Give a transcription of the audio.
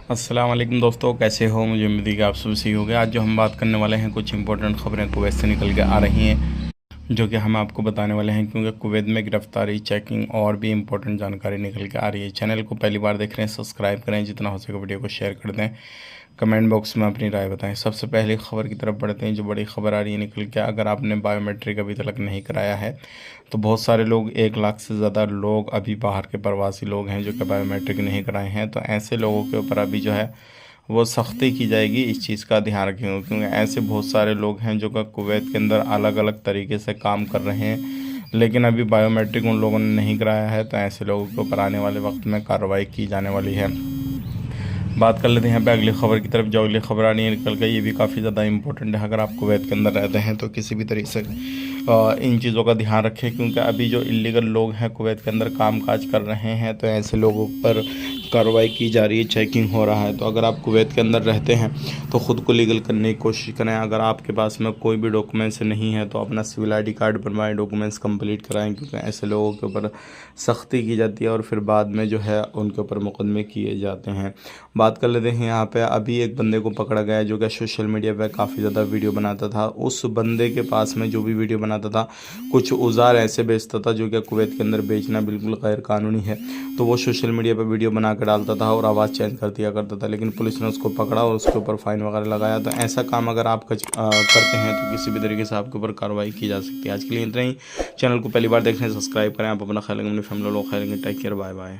अस्सलाम वालेकुम दोस्तों, कैसे हो? मुझे उम्मीद है कि आप सब सही हो गए। आज जो हम बात करने वाले हैं, कुछ इंपॉर्टेंट खबरें कुवैत से निकल के आ रही हैं जो कि हम आपको बताने वाले हैं, क्योंकि कुवैत में गिरफ्तारी, चेकिंग और भी इंपॉर्टेंट जानकारी निकल के आ रही है। चैनल को पहली बार देख रहे हैं, सब्सक्राइब करें, जितना हो सके वीडियो को शेयर कर दें, कमेंट बॉक्स में अपनी राय बताएं। सबसे पहले खबर की तरफ बढ़ते हैं। जो बड़ी खबर आ रही है निकल के, अगर आपने बायोमेट्रिक अभी तक नहीं कराया है तो बहुत सारे लोग, 1 लाख से ज़्यादा लोग अभी बाहर के प्रवासी लोग हैं जो कि बायोमेट्रिक नहीं कराए हैं। तो ऐसे लोगों के ऊपर अभी जो है वो सख्ती की जाएगी। इस चीज़ का ध्यान रखेंगे, क्योंकि ऐसे बहुत सारे लोग हैं जो कि कुवैत के अंदर अलग अलग तरीके से काम कर रहे हैं, लेकिन अभी बायोमेट्रिक उन लोगों ने नहीं कराया है। तो ऐसे लोगों के ऊपर आने वाले वक्त में कार्रवाई की जाने वाली है। बात कर लेते हैं यहाँ पे अगली खबर की तरफ। जो अगली खबर आ रही है निकल गई, ये भी काफ़ी ज़्यादा इंपॉर्टेंट है। अगर आप कुवैत के अंदर रहते हैं तो किसी भी तरीके से इन चीज़ों का ध्यान रखें, क्योंकि अभी जो इलीगल लोग हैं कुवैत के अंदर काम काज कर रहे हैं, तो ऐसे लोगों पर कार्रवाई की जा रही है, चेकिंग हो रहा है। तो अगर आप कुवैत के अंदर रहते हैं तो ख़ुद को लीगल करने की कोशिश करें। अगर आपके पास में कोई भी डॉक्यूमेंट्स नहीं है तो अपना सिविल ID कार्ड बनवाएं, डॉक्यूमेंट्स कंप्लीट कराएं, क्योंकि ऐसे लोगों के ऊपर सख्ती की जाती है और फिर बाद में जो है उनके ऊपर मुकदमे किए जाते हैं। बात कर लेते हैं यहाँ पे, अभी एक बंदे को पकड़ा गया है जो कि सोशल मीडिया पे काफ़ी ज़्यादा वीडियो बनाता था। उस बंदे के पास में जो भी वीडियो बनाता था, कुछ औजार ऐसे बेचता था जो कि कुवैत के अंदर बेचना बिल्कुल गैर कानूनी है। तो वो सोशल मीडिया पे वीडियो बना कर डालता था और आवाज़ चेंज कर दिया करता था, लेकिन पुलिस ने उसको पकड़ा और उसके ऊपर फ़ाइन वगैरह लगाया। तो ऐसा काम अगर आप करते हैं तो किसी भी तरीके से आपके ऊपर कार्रवाई की जा सकती है। आज के लिए इतना ही। चैनल को पहली बार देखने सब्सक्राइब करें। आप अपना ख्याल रखें, अपनी फैमिली लोग ख्याल रखें। Take care, bye bye.